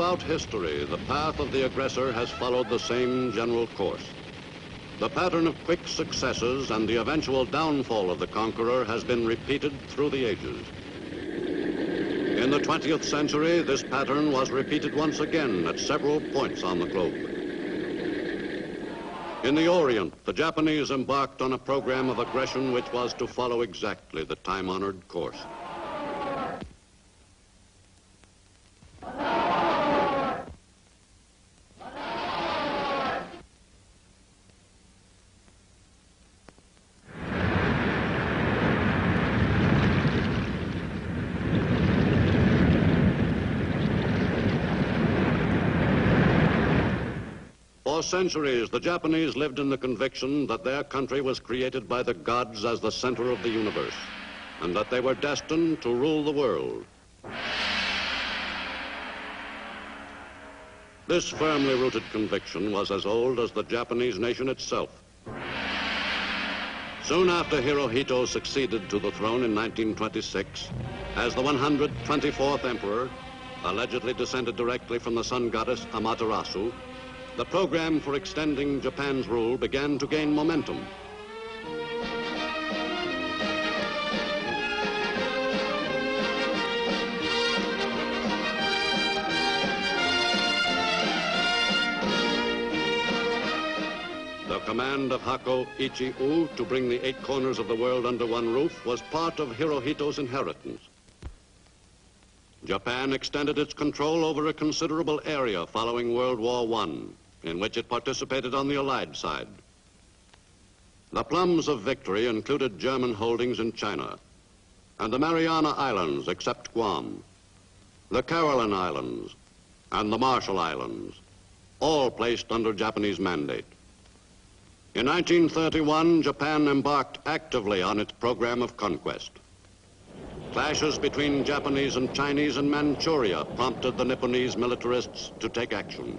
Throughout history, the path of the aggressor has followed the same general course. The pattern of quick successes and the eventual downfall of the conqueror has been repeated through the ages. In the 20th century, this pattern was repeated once again at several points on the globe. In the Orient, the Japanese embarked on a program of aggression which was to follow exactly the time-honored course. For centuries, the Japanese lived in the conviction that their country was created by the gods as the center of the universe, and that they were destined to rule the world. This firmly rooted conviction was as old as the Japanese nation itself. Soon after Hirohito succeeded to the throne in 1926, as the 124th emperor, allegedly descended directly from the sun goddess Amaterasu, the program for extending Japan's rule began to gain momentum. The command of Hako Ichi-U to bring the 8 corners of the world under one roof was part of Hirohito's inheritance. Japan extended its control over a considerable area following World War I, in which it participated on the Allied side. The plums of victory included German holdings in China and the Mariana Islands, except Guam, the Caroline Islands, and the Marshall Islands, all placed under Japanese mandate. In 1931, Japan embarked actively on its program of conquest. Clashes between Japanese and Chinese in Manchuria prompted the Nipponese militarists to take action.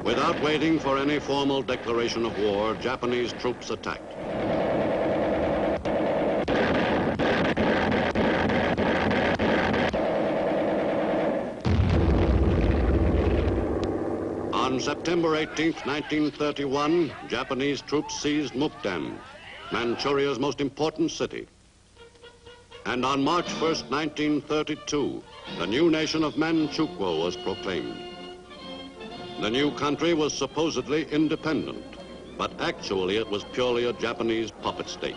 Without waiting for any formal declaration of war, Japanese troops attacked. On September 18, 1931, Japanese troops seized Mukden, Manchuria's most important city. And on March 1, 1932, the new nation of Manchukuo was proclaimed. The new country was supposedly independent, but actually it was purely a Japanese puppet state.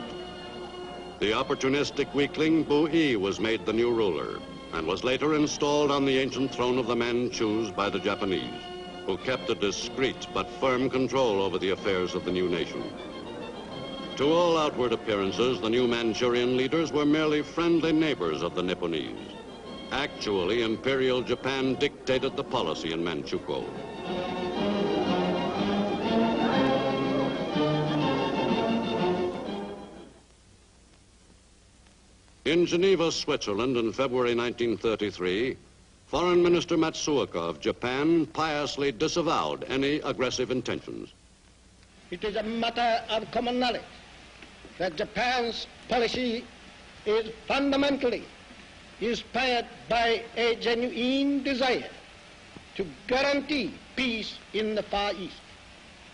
The opportunistic weakling Bu-yi was made the new ruler and was later installed on the ancient throne of the Manchus by the Japanese, who kept a discreet but firm control over the affairs of the new nation. To all outward appearances, the new Manchurian leaders were merely friendly neighbors of the Nipponese. Actually, Imperial Japan dictated the policy in Manchukuo. In Geneva, Switzerland, in February 1933, Foreign Minister Matsuoka of Japan piously disavowed any aggressive intentions. It is a matter of common knowledge that Japan's policy is fundamentally inspired by a genuine desire to guarantee peace in the Far East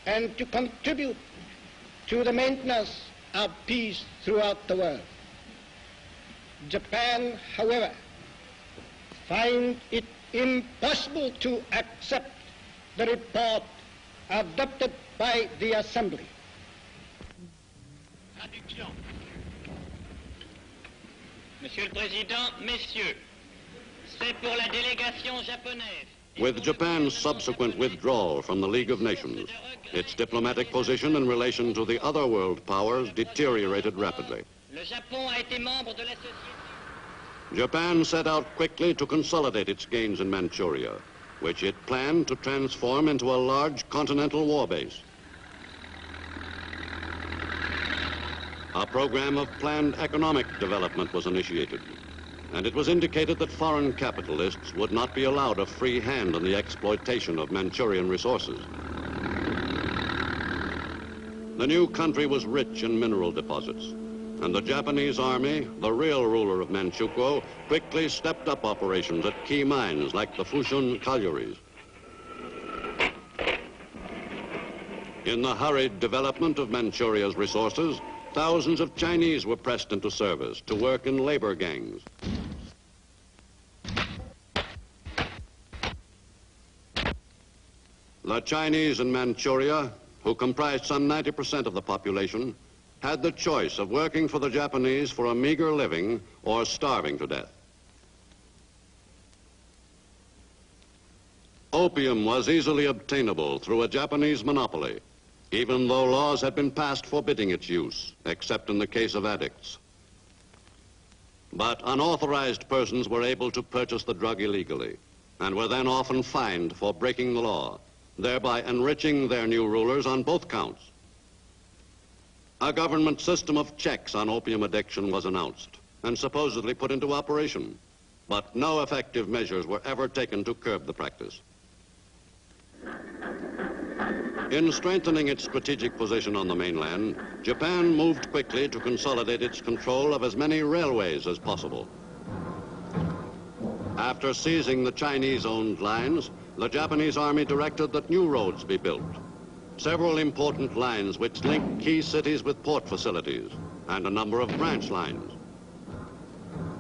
and to contribute to the maintenance of peace throughout the world. Japan, however, finds it impossible to accept the report adopted by the Assembly. Traduction. Monsieur le Président, Messieurs, c'est pour la délégation japonaise. With Japan's subsequent withdrawal from the League of Nations, its diplomatic position in relation to the other world powers deteriorated rapidly. Le Japon a été membre de la société. Japan set out quickly to consolidate its gains in Manchuria, which it planned to transform into a large continental war base. A program of planned economic development was initiated, and it was indicated that foreign capitalists would not be allowed a free hand in the exploitation of Manchurian resources. The new country was rich in mineral deposits, and the Japanese army, the real ruler of Manchukuo, quickly stepped up operations at key mines like the Fushun collieries. In the hurried development of Manchuria's resources, thousands of Chinese were pressed into service to work in labor gangs. The Chinese in Manchuria, who comprised some 90% of the population, had the choice of working for the Japanese for a meager living or starving to death. Opium was easily obtainable through a Japanese monopoly, even though laws had been passed forbidding its use, except in the case of addicts. But unauthorized persons were able to purchase the drug illegally and were then often fined for breaking the law, thereby enriching their new rulers on both counts. A government system of checks on opium addiction was announced and supposedly put into operation, but no effective measures were ever taken to curb the practice. In strengthening its strategic position on the mainland, Japan moved quickly to consolidate its control of as many railways as possible. After seizing the Chinese-owned lines, the Japanese army directed that new roads be built. Several important lines which link key cities with port facilities, and a number of branch lines.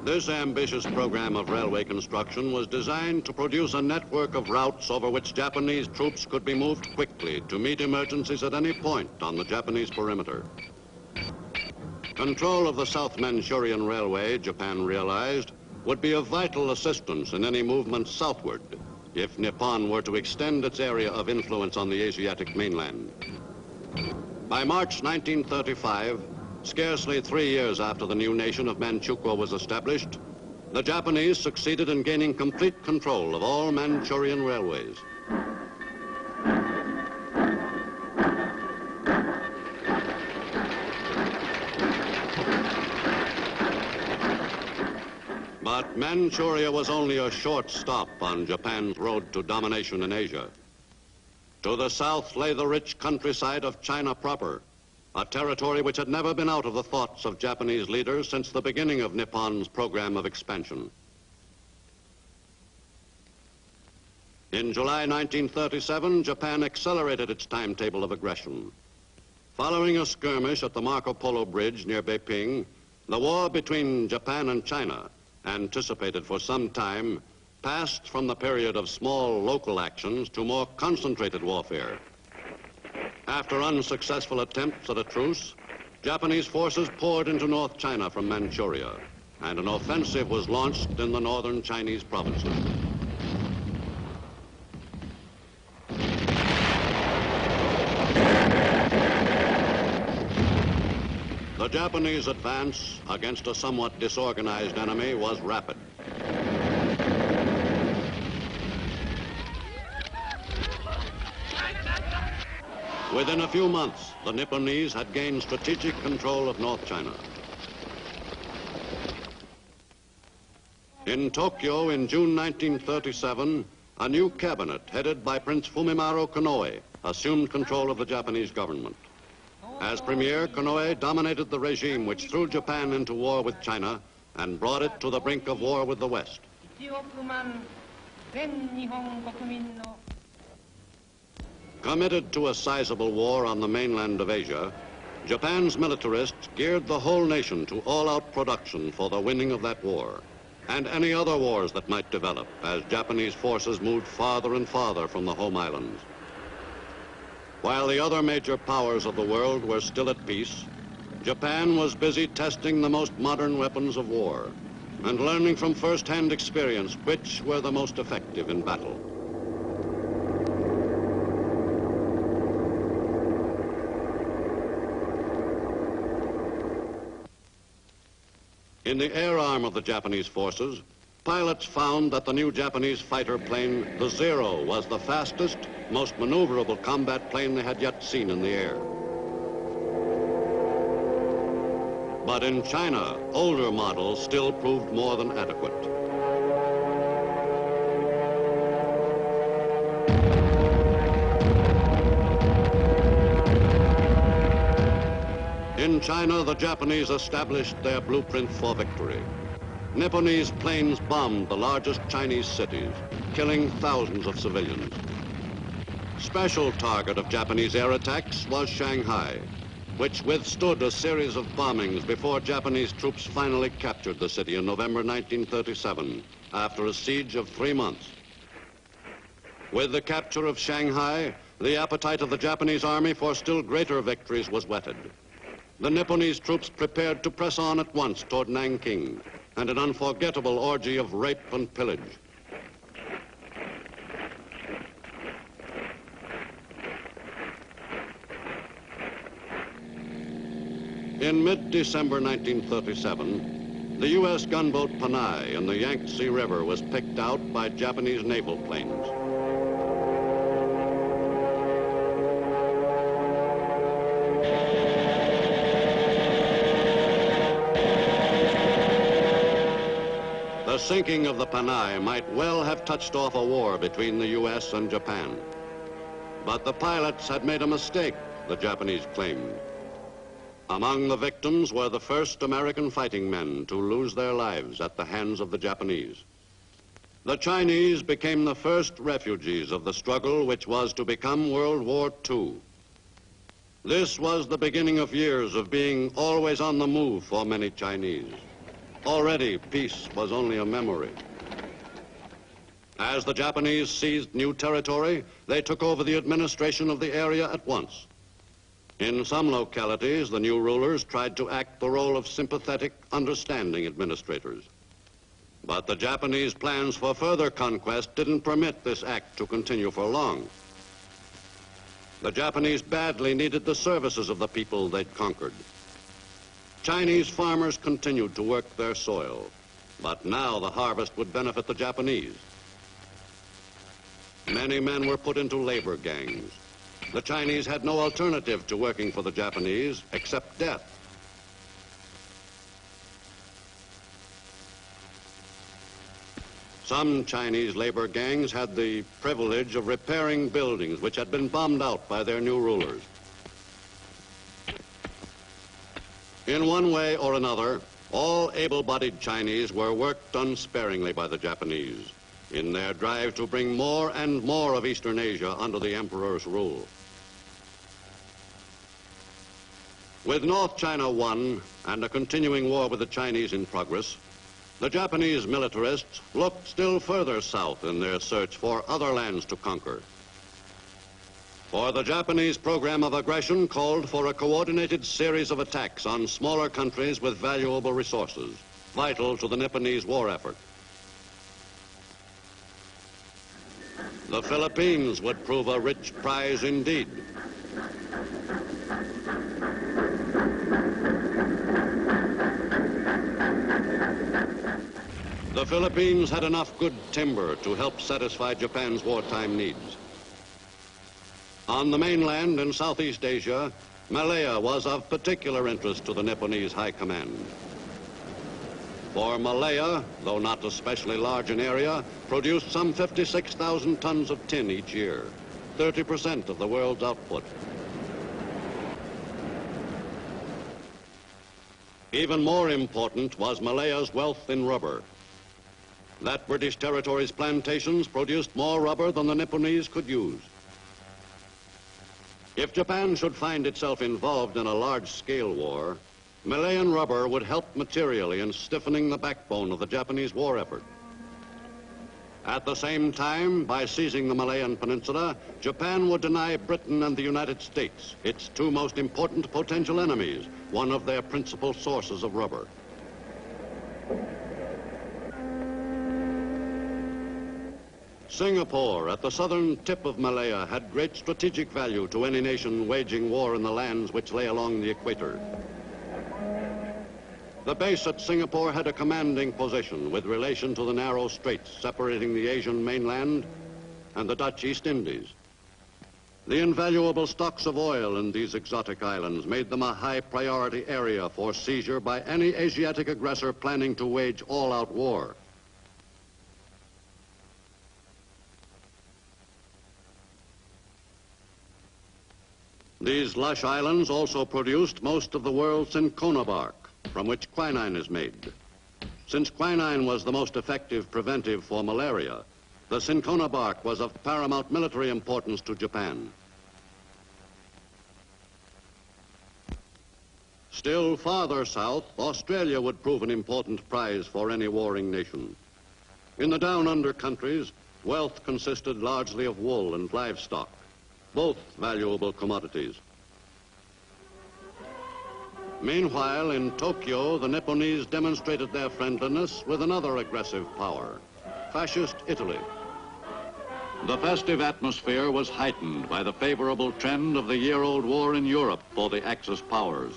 This ambitious program of railway construction was designed to produce a network of routes over which Japanese troops could be moved quickly to meet emergencies at any point on the Japanese perimeter. Control of the South Manchurian Railway, Japan realized, would be of vital assistance in any movement southward if Nippon were to extend its area of influence on the Asiatic mainland. By March 1935, scarcely 3 years after the new nation of Manchukuo was established, the Japanese succeeded in gaining complete control of all Manchurian railways. But Manchuria was only a short stop on Japan's road to domination in Asia. To the south lay the rich countryside of China proper, a territory which had never been out of the thoughts of Japanese leaders since the beginning of Nippon's program of expansion. In July 1937, Japan accelerated its timetable of aggression. Following a skirmish at the Marco Polo Bridge near Beiping, the war between Japan and China, anticipated for some time, passed from the period of small local actions to more concentrated warfare. After unsuccessful attempts at a truce, Japanese forces poured into North China from Manchuria, and an offensive was launched in the northern Chinese provinces. The Japanese advance against a somewhat disorganized enemy was rapid. Within a few months, the Nipponese had gained strategic control of North China. In Tokyo in June 1937, a new cabinet headed by Prince Fumimaro Konoe assumed control of the Japanese government. As premier, Konoe dominated the regime which threw Japan into war with China and brought it to the brink of war with the West. Committed to a sizable war on the mainland of Asia, Japan's militarists geared the whole nation to all-out production for the winning of that war, and any other wars that might develop as Japanese forces moved farther and farther from the home islands. While the other major powers of the world were still at peace, Japan was busy testing the most modern weapons of war and learning from first-hand experience which were the most effective in battle. In the air arm of the Japanese forces, pilots found that the new Japanese fighter plane, the Zero, was the fastest, most maneuverable combat plane they had yet seen in the air. But in China, older models still proved more than adequate. In China, the Japanese established their blueprint for victory. Nipponese planes bombed the largest Chinese cities, killing thousands of civilians. Special target of Japanese air attacks was Shanghai, which withstood a series of bombings before Japanese troops finally captured the city in November 1937, after a siege of 3 months. With the capture of Shanghai, the appetite of the Japanese army for still greater victories was whetted. The Nipponese troops prepared to press on at once toward Nanking, and an unforgettable orgy of rape and pillage. In mid-December 1937, the U.S. gunboat Panay in the Yangtze River was picked out by Japanese naval planes. The sinking of the Panay might well have touched off a war between the U.S. and Japan. But the pilots had made a mistake, the Japanese claimed. Among the victims were the first American fighting men to lose their lives at the hands of the Japanese. The Chinese became the first refugees of the struggle which was to become World War II. This was the beginning of years of being always on the move for many Chinese. Already, peace was only a memory. As the Japanese seized new territory, they took over the administration of the area at once. In some localities, the new rulers tried to act the role of sympathetic, understanding administrators. But the Japanese plans for further conquest didn't permit this act to continue for long. The Japanese badly needed the services of the people they'd conquered. Chinese farmers continued to work their soil, but now the harvest would benefit the Japanese. Many men were put into labor gangs. The Chinese had no alternative to working for the Japanese except death. Some Chinese labor gangs had the privilege of repairing buildings which had been bombed out by their new rulers. In one way or another, all able-bodied Chinese were worked unsparingly by the Japanese in their drive to bring more and more of Eastern Asia under the emperor's rule. With North China won and a continuing war with the Chinese in progress, the Japanese militarists looked still further south in their search for other lands to conquer. For the Japanese program of aggression called for a coordinated series of attacks on smaller countries with valuable resources, vital to the Nipponese war effort. The Philippines would prove a rich prize indeed. The Philippines had enough good timber to help satisfy Japan's wartime needs. On the mainland in Southeast Asia, Malaya was of particular interest to the Nipponese High Command. For Malaya, though not especially large in area, produced some 56,000 tons of tin each year, 30% of the world's output. Even more important was Malaya's wealth in rubber. That British territory's plantations produced more rubber than the Nipponese could use. If Japan should find itself involved in a large-scale war, Malayan rubber would help materially in stiffening the backbone of the Japanese war effort. At the same time, by seizing the Malayan Peninsula, Japan would deny Britain and the United States, its two most important potential enemies, one of their principal sources of rubber. Singapore, at the southern tip of Malaya, had great strategic value to any nation waging war in the lands which lay along the equator. The base at Singapore had a commanding position with relation to the narrow straits separating the Asian mainland and the Dutch East Indies. The invaluable stocks of oil in these exotic islands made them a high priority area for seizure by any Asiatic aggressor planning to wage all-out war. These lush islands also produced most of the world's cinchona bark, from which quinine is made. Since quinine was the most effective preventive for malaria, the cinchona bark was of paramount military importance to Japan. Still farther south, Australia would prove an important prize for any warring nation. In the down-under countries, wealth consisted largely of wool and livestock, both valuable commodities. Meanwhile, in Tokyo, the Nipponese demonstrated their friendliness with another aggressive power, fascist Italy. The festive atmosphere was heightened by the favorable trend of the year-old war in Europe for the Axis powers.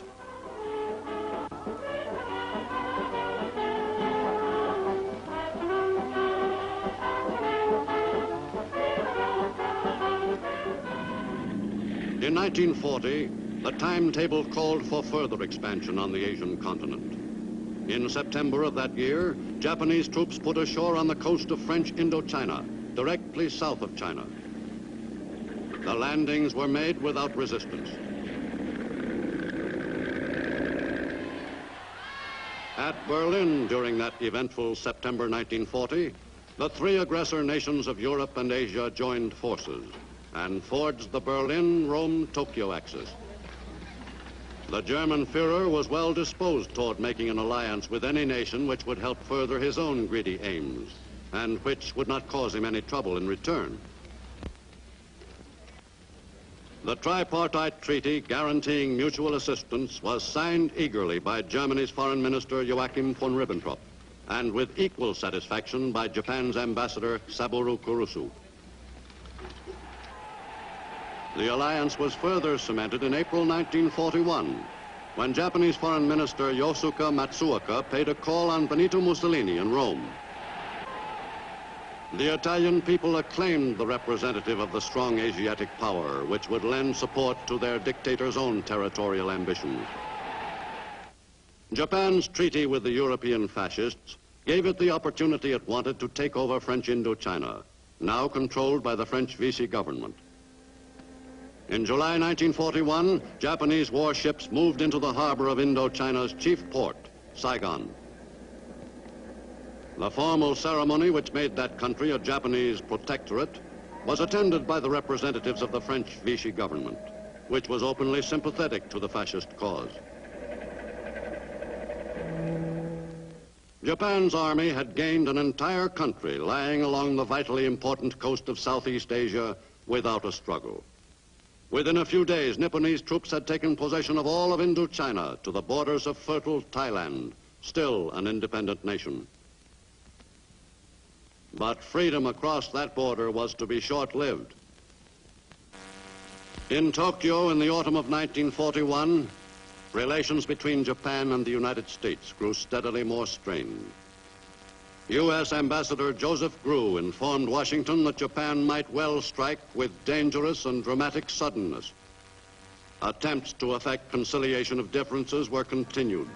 In 1940, the timetable called for further expansion on the Asian continent. In September of that year, Japanese troops put ashore on the coast of French Indochina, directly south of China. The landings were made without resistance. At Berlin during that eventful September 1940, the three aggressor nations of Europe and Asia joined forces and forged the Berlin-Rome-Tokyo axis. The German Führer was well disposed toward making an alliance with any nation which would help further his own greedy aims, and which would not cause him any trouble in return. The tripartite treaty guaranteeing mutual assistance was signed eagerly by Germany's Foreign Minister Joachim von Ribbentrop, and with equal satisfaction by Japan's Ambassador Saburo Kurusu. The alliance was further cemented in April 1941, when Japanese Foreign Minister Yosuke Matsuoka paid a call on Benito Mussolini in Rome. The Italian people acclaimed the representative of the strong Asiatic power, which would lend support to their dictator's own territorial ambitions. Japan's treaty with the European fascists gave it the opportunity it wanted to take over French Indochina, now controlled by the French Vichy government. In July 1941, Japanese warships moved into the harbor of Indochina's chief port, Saigon. The formal ceremony which made that country a Japanese protectorate was attended by the representatives of the French Vichy government, which was openly sympathetic to the fascist cause. Japan's army had gained an entire country lying along the vitally important coast of Southeast Asia without a struggle. Within a few days, Nipponese troops had taken possession of all of Indochina to the borders of fertile Thailand, still an independent nation. But freedom across that border was to be short-lived. In Tokyo in the autumn of 1941, relations between Japan and the United States grew steadily more strained. U.S. Ambassador Joseph Grew informed Washington that Japan might well strike with dangerous and dramatic suddenness. Attempts to effect conciliation of differences were continued,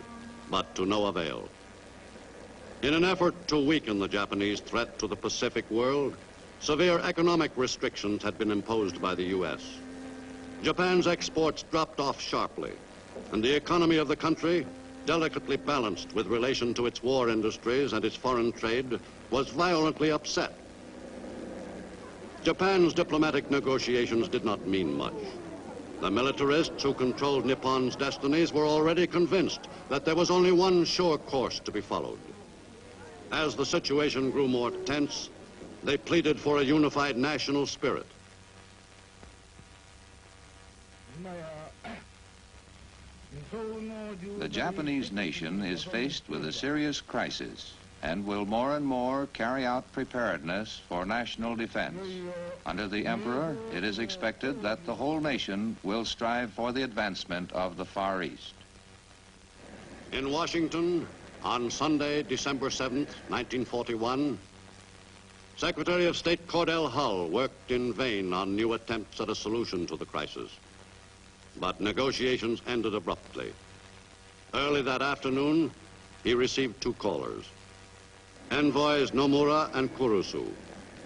but to no avail. In an effort to weaken the Japanese threat to the Pacific world, severe economic restrictions had been imposed by the U.S. Japan's exports dropped off sharply, and the economy of the country, delicately balanced with relation to its war industries and its foreign trade, was violently upset. Japan's diplomatic negotiations did not mean much. The militarists who controlled Nippon's destinies were already convinced that there was only one sure course to be followed. As the situation grew more tense, they pleaded for a unified national spirit. The Japanese nation is faced with a serious crisis and will more and more carry out preparedness for national defense. Under the Emperor, it is expected that the whole nation will strive for the advancement of the Far East. In Washington, on Sunday, December 7th, 1941, Secretary of State Cordell Hull worked in vain on new attempts at a solution to the crisis. But negotiations ended abruptly. Early that afternoon, he received two callers, envoys Nomura and Kurusu,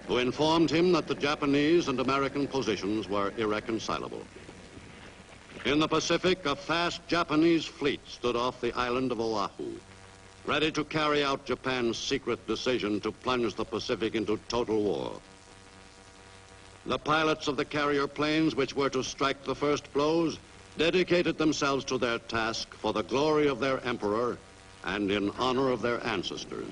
who informed him that the Japanese and American positions were irreconcilable. In the Pacific, a fast Japanese fleet stood off the island of Oahu, ready to carry out Japan's secret decision to plunge the Pacific into total war. The pilots of the carrier planes which were to strike the first blows dedicated themselves to their task for the glory of their emperor and in honor of their ancestors.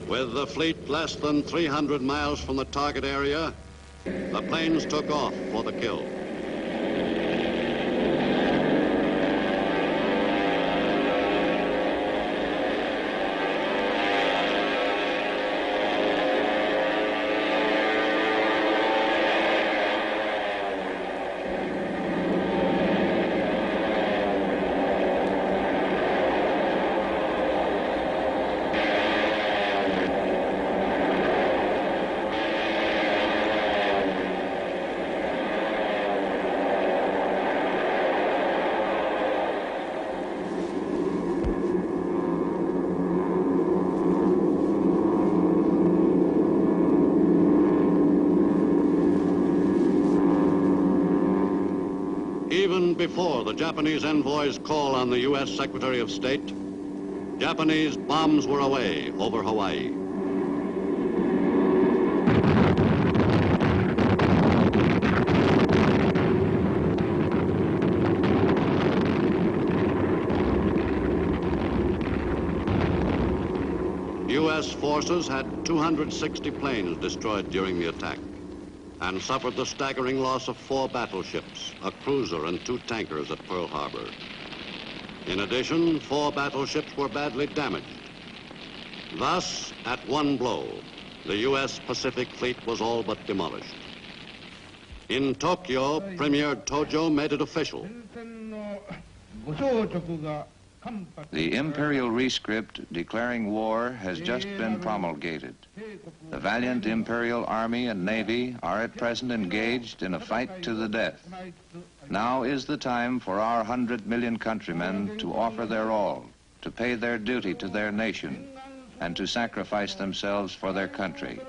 With the fleet less than 300 miles from the target area, the planes took off for the kill. Even before the Japanese envoy's call on the U.S. Secretary of State, Japanese bombs were away over Hawaii. U.S. forces had 260 planes destroyed during the attack and suffered the staggering loss of 4 battleships, a cruiser and 2 tankers at Pearl Harbor. In addition, 4 battleships were badly damaged. Thus, at one blow, the U.S. Pacific Fleet was all but demolished. In Tokyo, Premier Tojo made it official. The imperial rescript declaring war has just been promulgated. The valiant imperial army and navy are at present engaged in a fight to the death. Now is the time for our 100 million countrymen to offer their all, to pay their duty to their nation, and to sacrifice themselves for their country.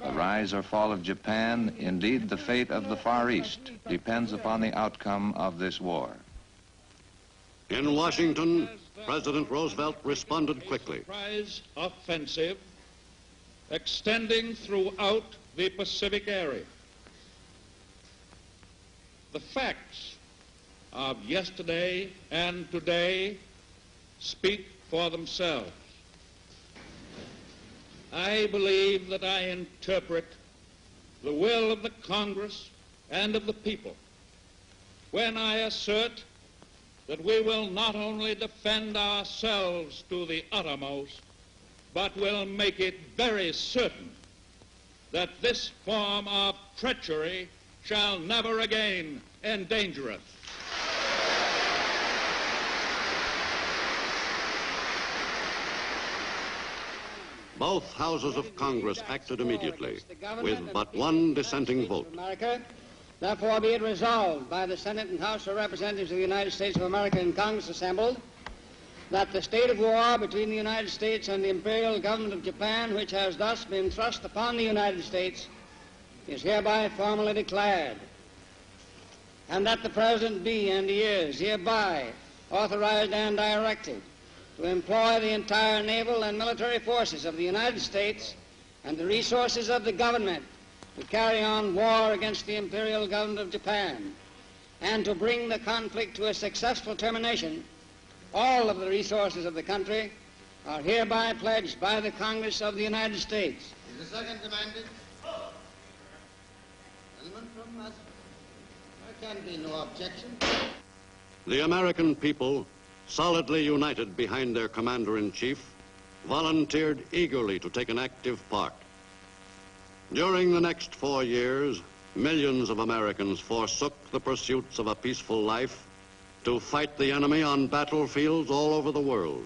The rise or fall of Japan, indeed the fate of the Far East, depends upon the outcome of this war. In Washington, President Roosevelt responded quickly. Surprise offensive extending throughout the Pacific area. The facts of yesterday and today speak for themselves. I believe that I interpret the will of the Congress and of the people when I assert that we will not only defend ourselves to the uttermost, but will make it very certain that this form of treachery shall never again endanger us. Both houses of Congress acted immediately, with but one dissenting vote. Therefore, be it resolved by the Senate and House of Representatives of the United States of America in Congress assembled that the state of war between the United States and the imperial government of Japan, which has thus been thrust upon the United States, is hereby formally declared, and that the President be and he is hereby authorized and directed to employ the entire naval and military forces of the United States and the resources of the government to carry on war against the imperial government of Japan and to bring the conflict to a successful termination. All of the resources of the country are hereby pledged by the Congress of the United States. Is the second demanded? Gentlemen from us, there can be no objection. The American people, solidly united behind their commander-in-chief, volunteered eagerly to take an active part. During the next 4 years, millions of Americans forsook the pursuits of a peaceful life to fight the enemy on battlefields all over the world.